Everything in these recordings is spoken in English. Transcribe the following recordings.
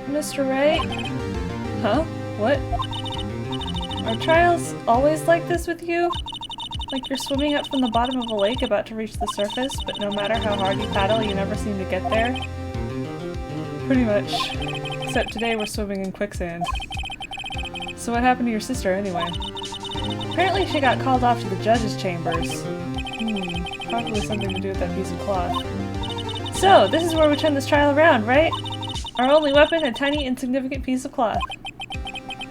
Mr. Wright? Huh? What? Are trials always like this with you? Like you're swimming up from the bottom of a lake about to reach the surface, but no matter how hard you paddle, you never seem to get there? Pretty much. Except today we're swimming in quicksand. So what happened to your sister anyway? Apparently she got called off to the judge's chambers. Probably something to do with that piece of cloth. So, this is where we turn this trial around, right? Our only weapon, a tiny, insignificant piece of cloth.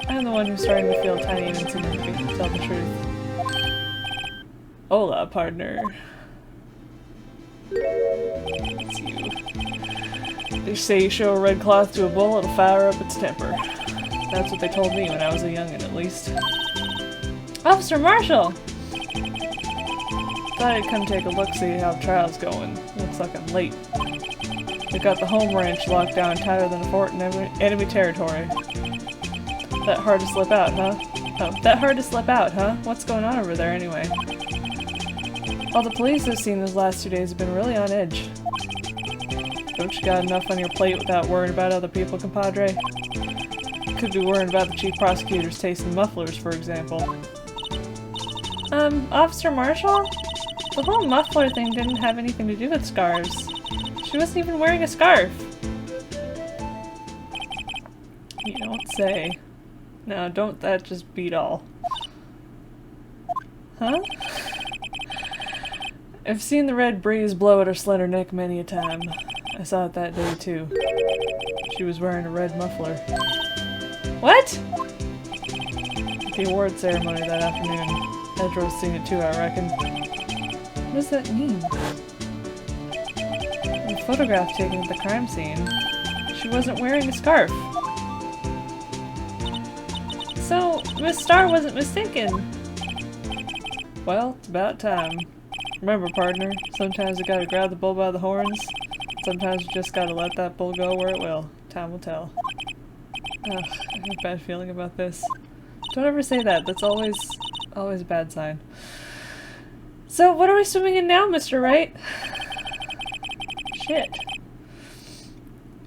I'm the one who's starting to feel tiny and insignificant, to tell the truth. Hola, partner. It's you. They say you show a red cloth to a bull, it'll fire up its temper. That's what they told me when I was a youngin', at least. Officer Marshall! Thought I'd come take a look, see how the trial's going. Looks like I'm late. They got the home ranch locked down tighter than a fort in enemy territory. That hard to slip out, huh? Oh, that hard to slip out, huh? What's going on over there anyway? All the police I've seen those last 2 days have been really on edge. Don't you got enough on your plate without worrying about other people, compadre? Could be worrying about the chief prosecutor's taste in mufflers, for example. Officer Marshall? The whole muffler thing didn't have anything to do with scarves. She wasn't even wearing a scarf. You don't say. Now, don't that just beat all. Huh? I've seen the red breeze blow at her slender neck many a time. I saw it that day, too. She was wearing a red muffler. What? At the award ceremony that afternoon. Edgeworth's seen it too, I reckon. What does that mean? The photograph taken at the crime scene. She wasn't wearing a scarf. So, Miss Starr wasn't mistaken. Well, it's about time. Remember, partner, sometimes you gotta grab the bull by the horns. Sometimes you just gotta let that bull go where it will. Time will tell. Ugh, I have a bad feeling about this. Don't ever say that. That's always a bad sign. So, what are we swimming in now, Mr. Wright? Shit.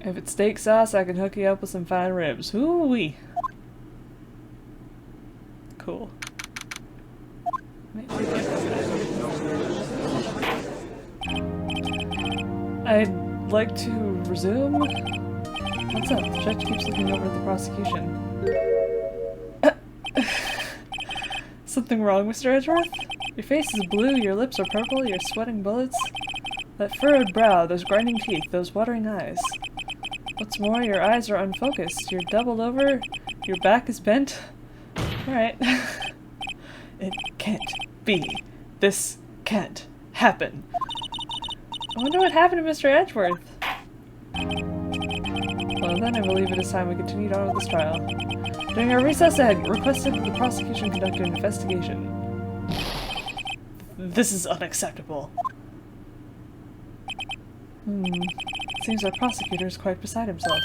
If it's steak sauce, I can hook you up with some fine ribs. Ooh-wee. Cool. I'd like to resume. What's up? The judge keeps looking over at the prosecution. Something wrong, Mr. Edgeworth? Your face is blue, your lips are purple, you're sweating bullets. That furrowed brow, those grinding teeth, those watering eyes. What's more, your eyes are unfocused. You're doubled over, your back is bent. Alright. It can't be. This can't happen. I wonder what happened to Mr. Edgeworth. Well then, I believe it is time we continued on with this trial. During our recess, I had requested that the prosecution conduct an investigation. This is unacceptable. Seems our prosecutor is quite beside himself.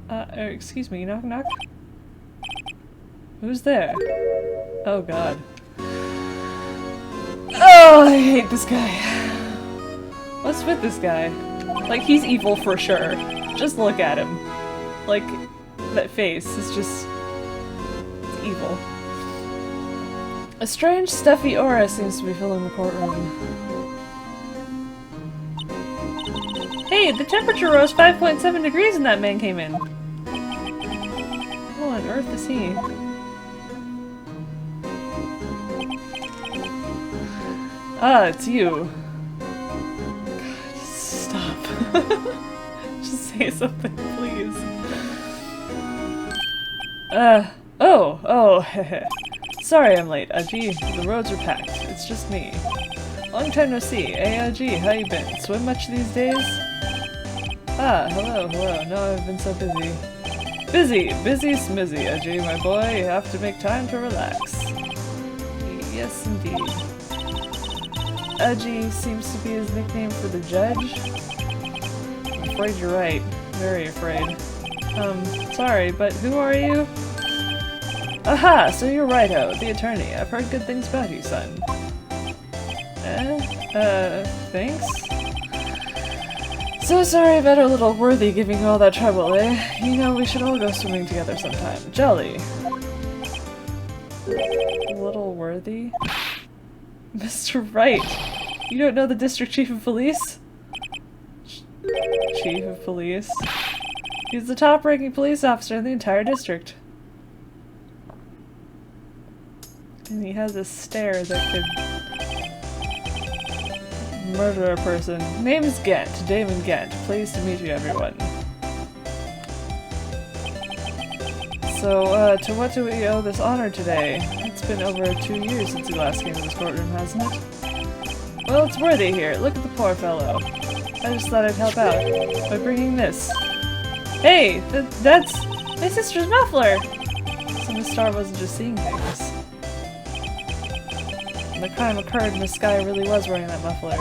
Excuse me, knock knock? Who's there? Oh god. Oh, I hate this guy. What's with this guy? Like, he's evil for sure. Just look at him. Like, that face is just... it's evil. A strange, stuffy aura seems to be filling the courtroom. Hey, the temperature rose 5.7 degrees when that man came in. What on earth is he? Ah, it's you. God, stop. Just say something, please. Heh. Sorry I'm late, Aji. The roads are packed. It's just me. Long time no see. Hey, Aji, how you been? Swim much these days? Ah, hello. No, I've been so busy. Busy smizzy, Aji, my boy. You have to make time to relax. Yes, indeed. Aji seems to be his nickname for the judge. I'm afraid you're right. Very afraid. Sorry, but who are you? Aha! So you're Righto, the attorney. I've heard good things about you, son. Thanks? So sorry about our little Worthy giving you all that trouble, eh? You know, we should all go swimming together sometime. Jolly. Little Worthy? Mr. Wright! You don't know the district chief of police? Chief of police? He's the top-ranking police officer in the entire district. And he has a stare that could murder a person. Name is Ghent. Damon Ghent. Pleased to meet you, everyone. So, to what do we owe this honor today? It's been over 2 years since you last came to this courtroom, hasn't it? Well, it's Worthy here. Look at the poor fellow. I just thought I'd help out by bringing this. Hey! That's my sister's muffler! So Miss Star wasn't just seeing things. When the crime occurred, Miss Sky really was wearing that muffler.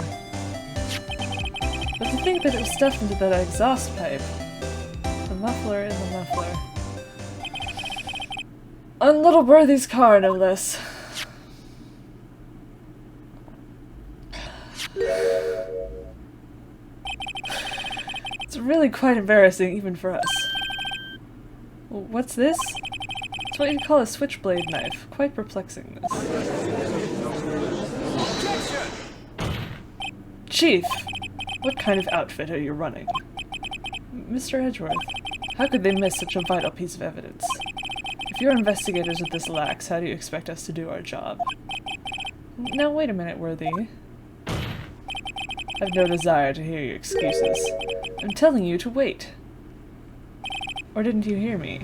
But to think that it was stuffed into that exhaust pipe. The muffler in the muffler. On little Worthy's car, no less. It's really quite embarrassing, even for us. What's this? It's what you'd call a switchblade knife. Quite perplexing, this. Chief! What kind of outfit are you running? Mr. Edgeworth, how could they miss such a vital piece of evidence? If you're investigators with this lax, how do you expect us to do our job? Now wait a minute, Worthy. I've no desire to hear your excuses. I'm telling you to wait. Or didn't you hear me?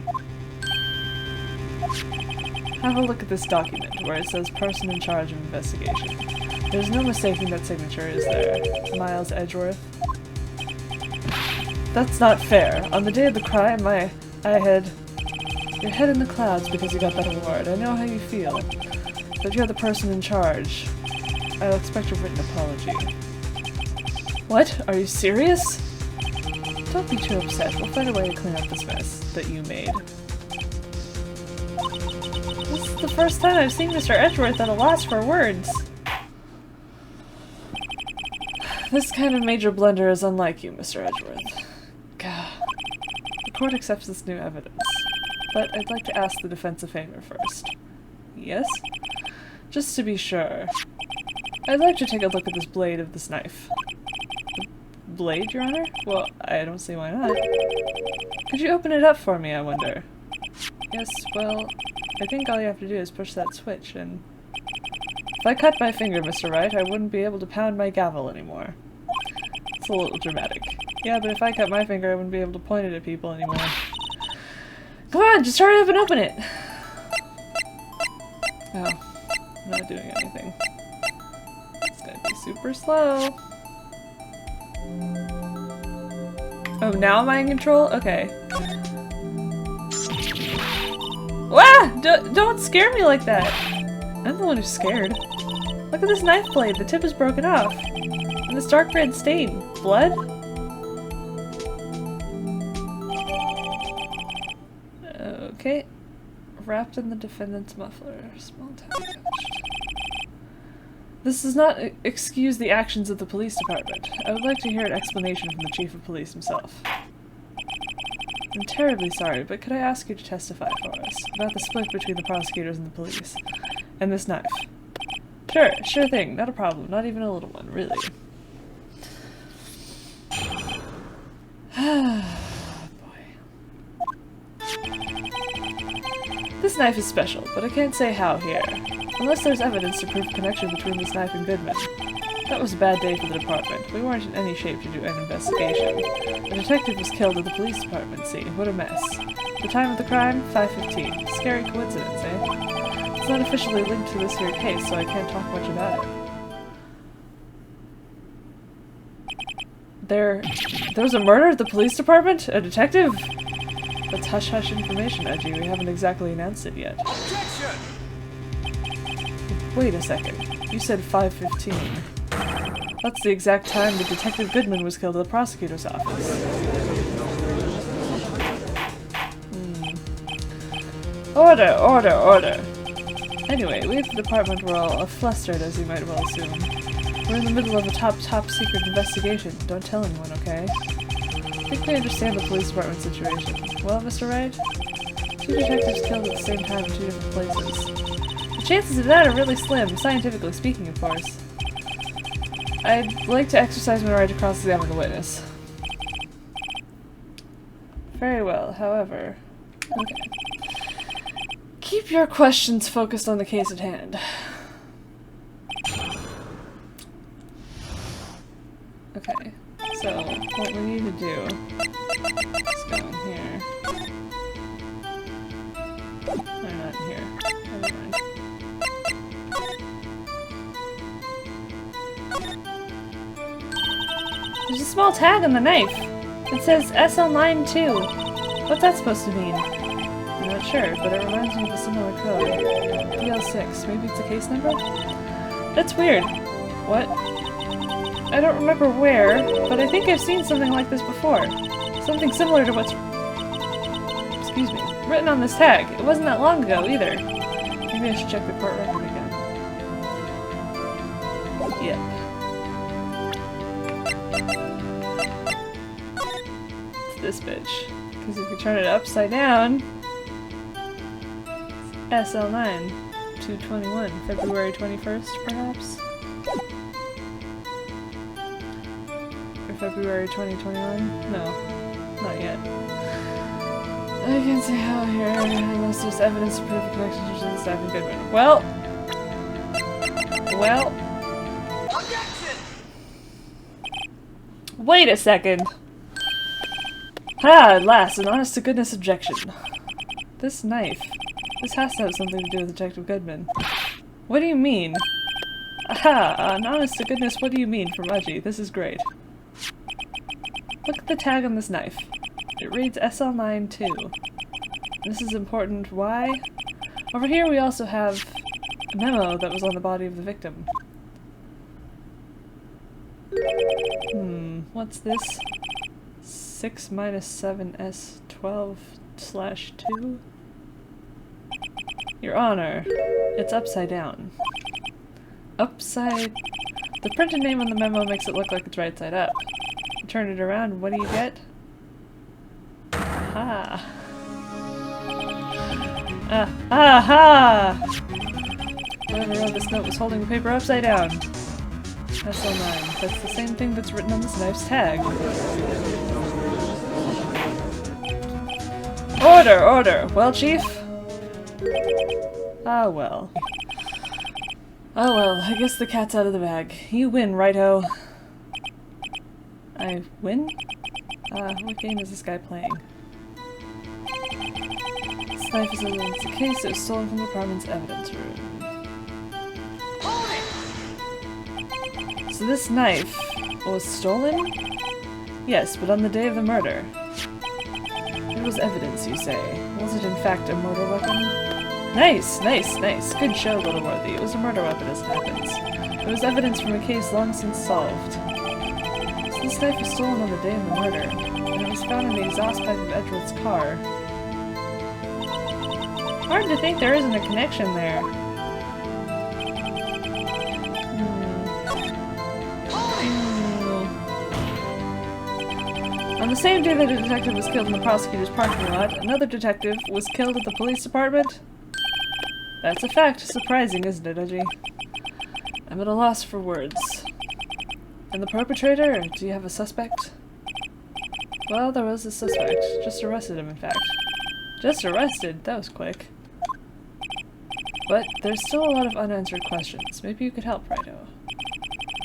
Have a look at this document, where it says person in charge of investigation. There's no mistaking that signature, is there? Miles Edgeworth? That's not fair. On the day of the crime, I had your head in the clouds because you got that award. I know how you feel. But you're the person in charge. I'll expect a written apology. What? Are you serious? Don't be too upset. We'll find a way to clean up this mess that you made. This is the first time I've seen Mr. Edgeworth at a loss for words. This kind of major blunder is unlike you, Mr. Edgeworth. Gah. The court accepts this new evidence. But I'd like to ask the defense a favor first. Yes? Just to be sure. I'd like to take a look at this blade of this knife. The blade, Your Honor? Well, I don't see why not. Could you open it up for me, I wonder? Yes, well, I think all you have to do is push that switch, and... If I cut my finger, Mr. Wright, I wouldn't be able to pound my gavel anymore. It's a little dramatic. Yeah, but if I cut my finger, I wouldn't be able to point it at people anymore. Come on, just hurry up and open it! Oh, I'm not doing anything. It's gonna be super slow. Oh, now am I in control? Okay. Wah! Don't scare me like that! I'm the one who's scared. Look at this knife blade, the tip is broken off. And this dark red stain. Blood? Okay. Wrapped in the defendant's muffler. Small tag touched. This does not excuse the actions of the police department. I would like to hear an explanation from the chief of police himself. I'm terribly sorry, but could I ask you to testify for us about the split between the prosecutors and the police? And this knife. Sure thing, not a problem, not even a little one, really. Boy. This knife is special, but I can't say how here. Unless there's evidence to prove a connection between this knife and Goodman. That was a bad day for the department. We weren't in any shape to do an investigation. The detective was killed at the police department scene. What a mess. The time of the crime? 5:15. Scary coincidence, eh? It's not officially linked to this here case, so I can't talk much about it. There was a murder at the police department? A detective? That's hush-hush information, Edgy. We haven't exactly announced it yet. Objection! Wait a second. You said 5:15. That's the exact time that Detective Goodman was killed at the prosecutor's office. Order! Anyway, we at the department were all flustered, as you might well assume. We're in the middle of a top secret investigation. Don't tell anyone, okay? I think we understand the police department situation. Well, Mr. Wright? 2 detectives killed at the same time in 2 different places. The chances of that are really slim, scientifically speaking, of course. I'd like to exercise my right to cross-examine the witness. Very well, however... Okay. Keep your questions focused on the case at hand. Okay, so what we need to do is go in here. No, not in here. Never mind. There's a small tag on the knife. It says SL92. What's that supposed to mean? I'm not sure, but it reminds me of a similar code. DL6. Maybe it's a case number? That's weird. What? I don't remember where, but I think I've seen something like this before. Something similar to what's... excuse me. Written on this tag. It wasn't that long ago, either. Maybe I should check the court record again. Yep. It's this bitch. Because if you turn it upside down... it's SL9. 221. February 21st, perhaps? February 2021? No, not yet. I can't see how here, unless there's evidence to prove the connection to the staff and Goodman. Well... Objection! Wait a second! Ah, at last, an honest-to-goodness objection. This knife. This has to have something to do with Detective Goodman. What do you mean? Aha, an honest-to-goodness what do you mean from Mudgy? This is great. Look at the tag on this knife. It reads SL92. This is important. Why? Over here we also have a memo that was on the body of the victim. What's this? 6 minus 7S 12/2? Your Honor, it's upside down. Upside... The printed name on the memo makes it look like it's right side up. Turn it around, what do you get? Aha! Aha! Whoever wrote this note was holding the paper upside down. SL9. That's the same thing that's written on this knife's tag. Order! Order! Well, Chief? Ah, well. Oh well, I guess the cat's out of the bag. You win, righto. I win? What game is this guy playing? This knife is evidence. The case that was stolen from the department's evidence room. So this knife was stolen? Yes, but on the day of the murder. It was evidence, you say. Was it in fact a murder weapon? Nice, nice, nice. Good show, Little Worthy. It was a murder weapon as it happens. It was evidence from a case long since solved. This knife was stolen on the day of the murder, and it was found in the exhaust pipe of Edgeworth's car. Hard to think there isn't a connection there. On the same day that a detective was killed in the prosecutor's parking lot, another detective was killed at the police department? That's a fact. Surprising, isn't it, Edgy? I'm at a loss for words. And the perpetrator? Do you have a suspect? Well, there was a suspect. Just arrested him, in fact. Just arrested? That was quick. But there's still a lot of unanswered questions. Maybe you could help, Righto.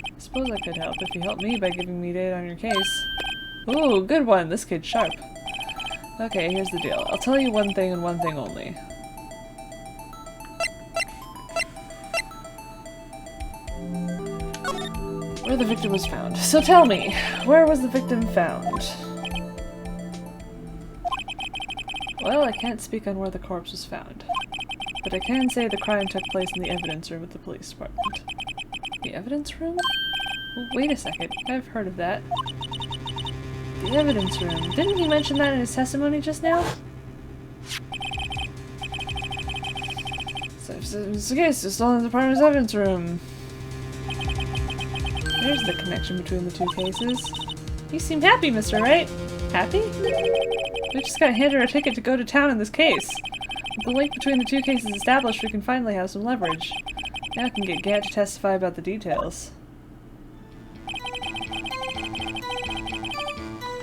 I suppose I could help if you help me by giving me data on your case. Ooh, good one! This kid's sharp. Okay, here's the deal. I'll tell you one thing and one thing only. Where the victim was found. So tell me, where was the victim found? Well, I can't speak on where the corpse was found. But I can say the crime took place in the evidence room at the police department. The evidence room? Well, wait a second, I've heard of that. The evidence room. Didn't he mention that in his testimony just now? So It's the case. It's all in the department's evidence room. There's the connection between the two cases. You seem happy, Mr. Wright. Happy? We just got handed our ticket to go to town in this case. With the link between the two cases established, we can finally have some leverage. Now I can get Gant to testify about the details.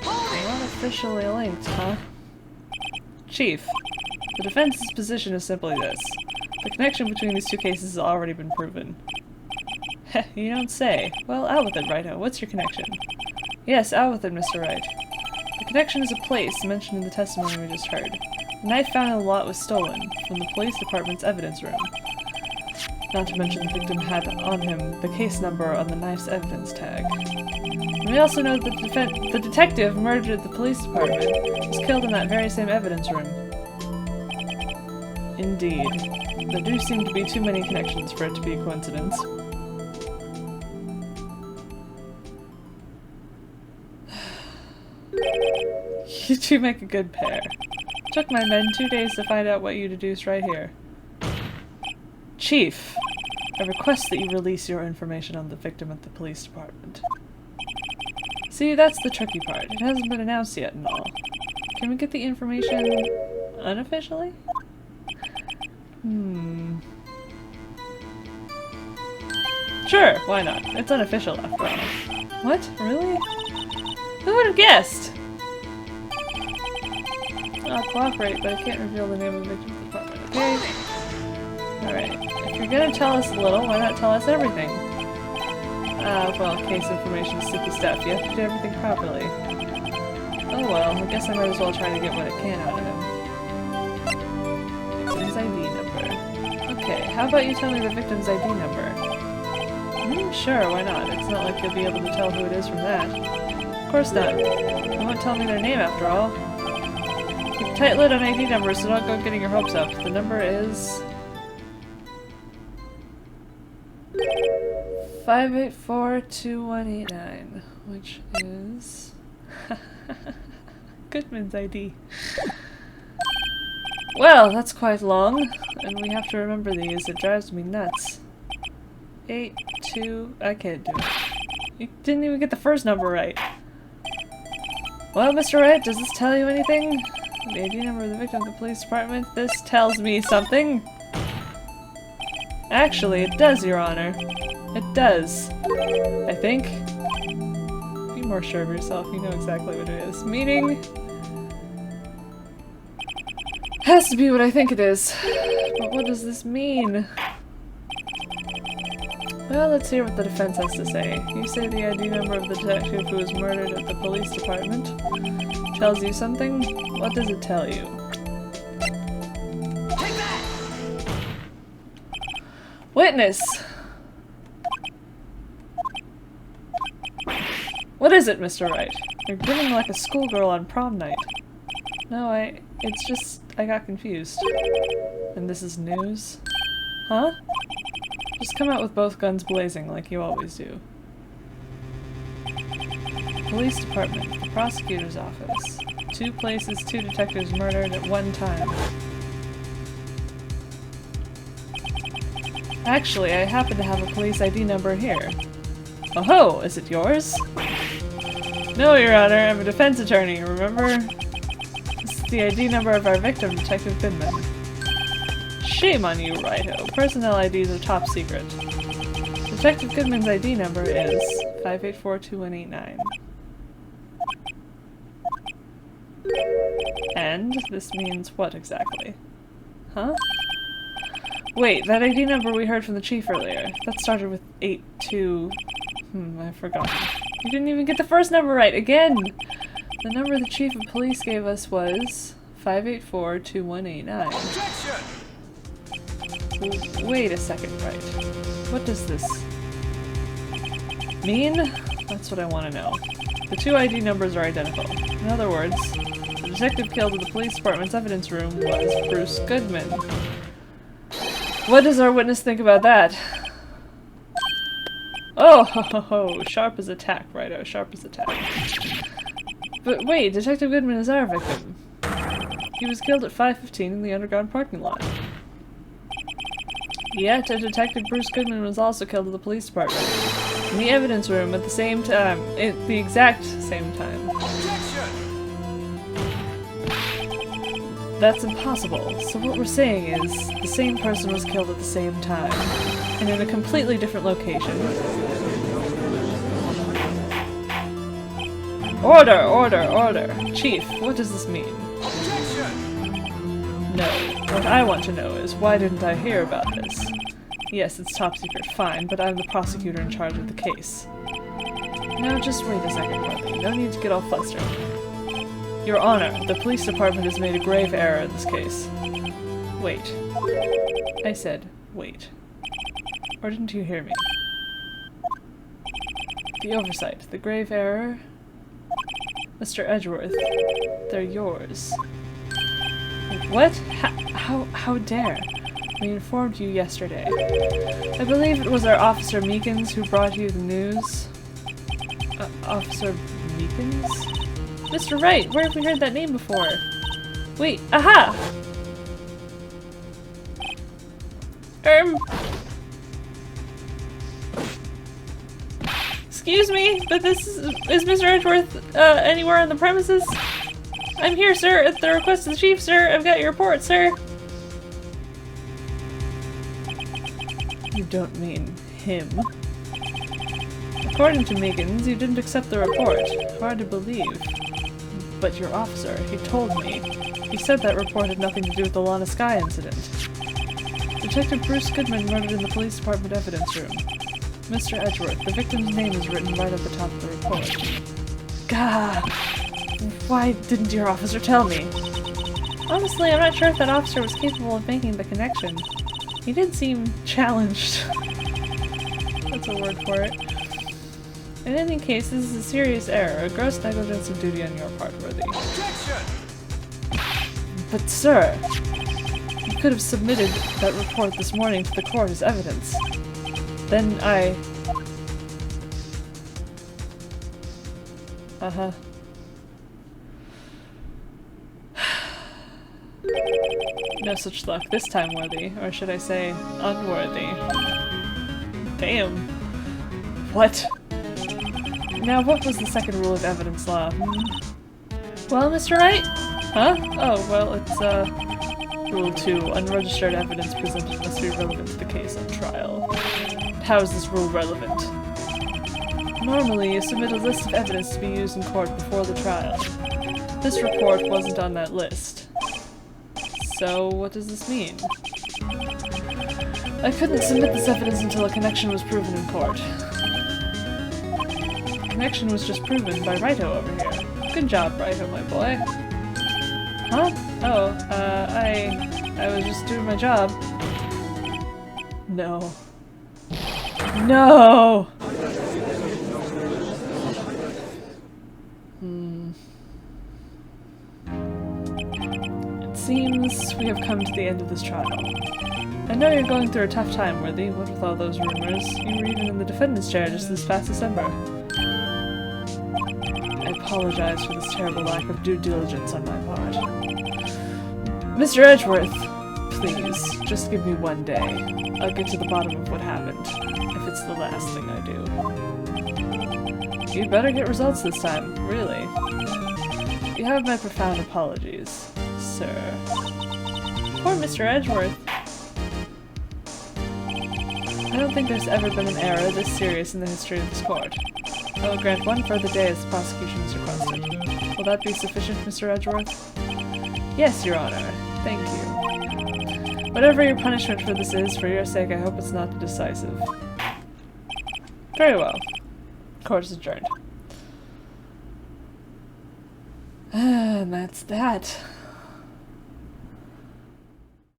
Not officially linked, huh? Chief, the defense's position is simply this. The connection between these two cases has already been proven. Heh, you don't say. Well, out with it, Righto. What's your connection? Yes, out with it, Mr. Wright. The connection is a place mentioned in the testimony we just heard. The knife found in the lot was stolen from the police department's evidence room. Not to mention the victim had on him the case number on the knife's evidence tag. And we also know that the detective murdered at the police department was killed in that very same evidence room. Indeed. There do seem to be too many connections for it to be a coincidence. You two make a good pair. Took my men 2 days to find out what you deduced right here. Chief, I request that you release your information on the victim at the police department. See, that's the tricky part. It hasn't been announced yet and all. Can we get the information unofficially? Sure, why not? It's unofficial after all. What? Really? Who would have guessed? I'll cooperate, but I can't reveal the name of the victim's department, okay? Alright. If you're gonna tell us a little, why not tell us everything? Well, case information is sticky stuff. You have to do everything properly. Oh well, I guess I might as well try to get what I can out of him. Victim's ID number. Okay, how about you tell me the victim's ID number? Sure, why not? It's not like you'll be able to tell who it is from that. Of course not. They won't tell me their name after all. Keep a tight lid on ID numbers, so don't go getting your hopes up. The number is 5842189, which is Goodman's ID. Well, that's quite long, and we have to remember these. It drives me nuts. 82. I can't do it. You didn't even get the first number right. Well, Mr. Wright, does this tell you anything? The ID number of the victim of the police department? This tells me something. Actually, it does, Your Honor. It does. I think. Be more sure of yourself. You know exactly what it is. Meaning... has to be what I think it is. But what does this mean? Well, let's hear what the defense has to say. You say the ID number of the detective who was murdered at the police department tells you something? What does it tell you? Take that! Witness! What is it, Mr. Wright? You're grinning like a schoolgirl on prom night. No, it's just, I got confused. And this is news? Huh? Just come out with both guns blazing like you always do. Police department, the prosecutor's office. 2 places, 2 detectives murdered at one time. Actually, I happen to have a police ID number here. Oh ho! Is it yours? No, Your Honor, I'm a defense attorney, remember? This is the ID number of our victim, Detective Goodman. Shame on you, Righto. Personnel IDs are top secret. Detective Goodman's ID number is 5842189. And this means what exactly? Huh? Wait, that ID number we heard from the chief earlier. That started with 82... I forgot. You didn't even get the first number right, again! The number the chief of police gave us was 5842189. Objection! Wait a second, Wright. What does this mean? That's what I want to know. The 2 ID numbers are identical. In other words, the detective killed in the police department's evidence room was Bruce Goodman. What does our witness think about that? Oh, ho, ho, ho. Sharp as a tack, Righto. Sharp as a tack. But wait, Detective Goodman is our victim. He was killed at 5:15 in the underground parking lot. Yet, a Detective Bruce Goodman was also killed at the police department. In the evidence room at the same time. At the exact same time. That's impossible. So what we're saying is, the same person was killed at the same time. And in a completely different location. Order! Order! Order! Chief, what does this mean? No. What I want to know is, why didn't I hear about this? Yes, it's top secret, fine, but I'm the prosecutor in charge of the case. Now just wait a second, Worthy. No need to get all flustered. Your Honor, the police department has made a grave error in this case. Wait. I said, wait. Or didn't you hear me? The oversight, the grave error? Mr. Edgeworth, they're yours. What? How dare? We informed you yesterday. I believe it was our Officer Meekins who brought you the news. Officer Meekins? Mr. Wright, where have we heard that name before? Wait, aha! Excuse me, but this is Mr. Edgeworth, anywhere on the premises? I'm here, sir, at the request of the chief, sir. I've got your report, sir. You don't mean him. According to Meekins, you didn't accept the report. Hard to believe. But your officer, he told me. He said that report had nothing to do with the Lana Sky incident. Detective Bruce Goodman murdered in the police department evidence room. Mr. Edgeworth, the victim's name is written right at the top of the report. God! Why didn't your officer tell me? Honestly, I'm not sure if that officer was capable of making the connection. He did seem challenged. That's a word for it. In any case, this is a serious error, a gross negligence of duty on your part, Worthy. But sir, you could have submitted that report this morning to the court as evidence. Then I... No such luck this time, Worthy. Or should I say, unworthy. Damn. What? Now, what was the second rule of evidence law? Well, Mr. Wright? Huh? Oh, well, it's, Rule 2. Unregistered evidence presented must be relevant to the case on trial. How is this rule relevant? Normally, you submit a list of evidence to be used in court before the trial. This report wasn't on that list. So, what does this mean? I couldn't submit this evidence until a connection was proven in court. The connection was just proven by Wright over here. Good job, Wright, my boy. Huh? Oh, I was just doing my job. No. No! It seems we have come to the end of this trial. I know you're going through a tough time, Worthy, what with all those rumors. You were even in the defendant's chair just this past December. I apologize for this terrible lack of due diligence on my part. Mr. Edgeworth, please, just give me one day. I'll get to the bottom of what happened, if it's the last thing I do. You'd better get results this time, really. You have my profound apologies, sir. Poor Mr. Edgeworth. I don't think there's ever been an error this serious in the history of this court. I will grant one further day as the prosecution has requested. Will that be sufficient, Mr. Edgeworth? Yes, Your Honor. Thank you. Whatever your punishment for this is, for your sake, I hope it's not decisive. Very well. Court is adjourned. And that's that.